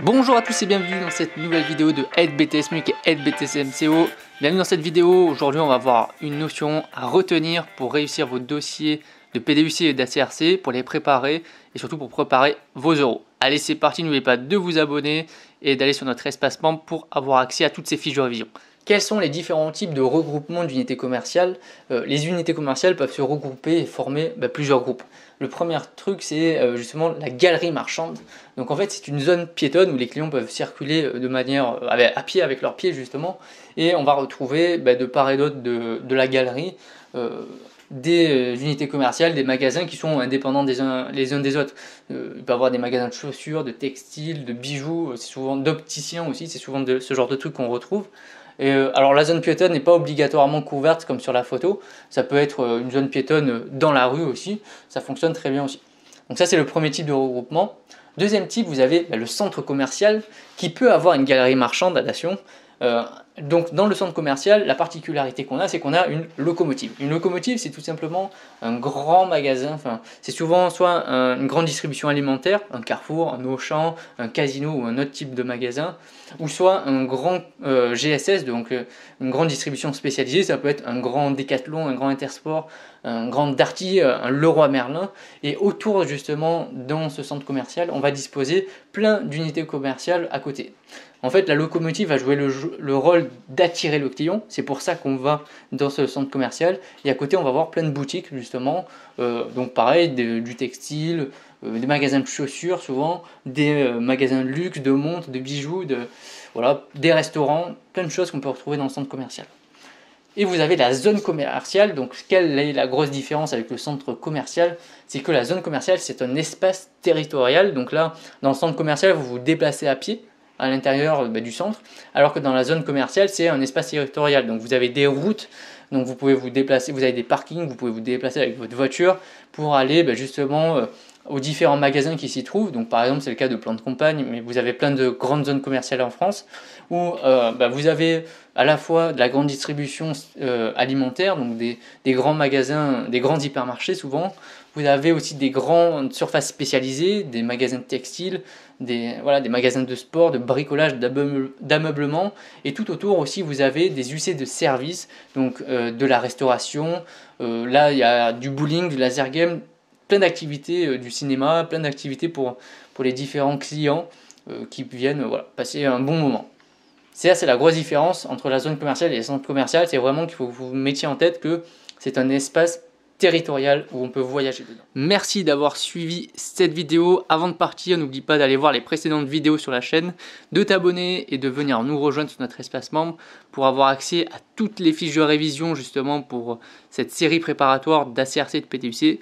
Bonjour à tous et bienvenue dans cette nouvelle vidéo de Aide BTS MUC et Aide BTS MCO. Bienvenue dans cette vidéo. Aujourd'hui on va voir une notion à retenir pour réussir vos dossiers de PDUC et d'ACRC, pour les préparer et surtout pour préparer vos euros. Allez, c'est parti, n'oubliez pas de vous abonner et d'aller sur notre espace membre pour avoir accès à toutes ces fiches de révision. Quels sont les différents types de regroupement d'unités commerciales? Les unités commerciales peuvent se regrouper et former plusieurs groupes. Le premier truc, c'est justement la galerie marchande. Donc en fait, c'est une zone piétonne où les clients peuvent circuler de manière à pied, avec leurs pieds justement, et on va retrouver de part et d'autre de la galerie des unités commerciales, des magasins qui sont indépendants les uns des autres. Il peut y avoir des magasins de chaussures, de textiles, de bijoux, c'est souvent d'opticiens aussi, c'est souvent ce genre de trucs qu'on retrouve. Alors la zone piétonne n'est pas obligatoirement couverte comme sur la photo, ça peut être une zone piétonne dans la rue aussi, ça fonctionne très bien aussi. Donc ça c'est le premier type de regroupement. Deuxième type, vous avez le centre commercial qui peut avoir une galerie marchande, attention. Donc dans le centre commercial, la particularité qu'on a, c'est qu'on a une locomotive. Une locomotive, c'est tout simplement un grand magasin, enfin, c'est souvent soit une grande distribution alimentaire, un Carrefour, un Auchan, un Casino ou un autre type de magasin, ou soit un grand GSS, donc une grande distribution spécialisée, ça peut être un grand Decathlon, un grand Intersport, un grand Darty, un Leroy Merlin, et autour justement dans ce centre commercial, on va disposer plein d'unités commerciales à côté. En fait, la locomotive va jouer le rôle d'attirer le client, c'est pour ça qu'on va dans ce centre commercial, et à côté on va voir plein de boutiques justement, donc pareil, du textile, des magasins de chaussures souvent, des magasins de luxe, de montres, de bijoux, voilà, des restaurants, plein de choses qu'on peut retrouver dans le centre commercial. Et vous avez la zone commerciale, donc quelle est la grosse différence avec le centre commercial? C'est que la zone commerciale c'est un espace territorial, donc là dans le centre commercial vous vous déplacez à pied à l'intérieur du centre, alors que dans la zone commerciale c'est un espace territorial, donc vous avez des routes, donc vous pouvez vous déplacer, vous avez des parkings, vous pouvez vous déplacer avec votre voiture pour aller justement aux différents magasins qui s'y trouvent. Donc par exemple c'est le cas de Plan de Campagne, mais vous avez plein de grandes zones commerciales en France où vous avez à la fois de la grande distribution alimentaire, donc des grands magasins, des grands hypermarchés souvent. Vous avez aussi des grandes surfaces spécialisées, des magasins de textiles, des magasins de sport, de bricolage, d'ameublement, et tout autour aussi vous avez des UC de service, donc de la restauration, là il y a du bowling, du laser game, plein d'activités, du cinéma, plein d'activités pour les différents clients qui viennent passer un bon moment. C'est la grosse différence entre la zone commerciale et le centre commercial, c'est vraiment qu'il faut que vous mettiez en tête que c'est un espace territorial où on peut voyager dedans. Merci d'avoir suivi cette vidéo. Avant de partir, n'oublie pas d'aller voir les précédentes vidéos sur la chaîne, de t'abonner et de venir nous rejoindre sur notre espace membre pour avoir accès à toutes les fiches de révision justement pour cette série préparatoire d'ACRC et de PTUC.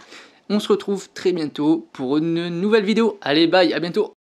On se retrouve très bientôt pour une nouvelle vidéo. Allez, bye, à bientôt.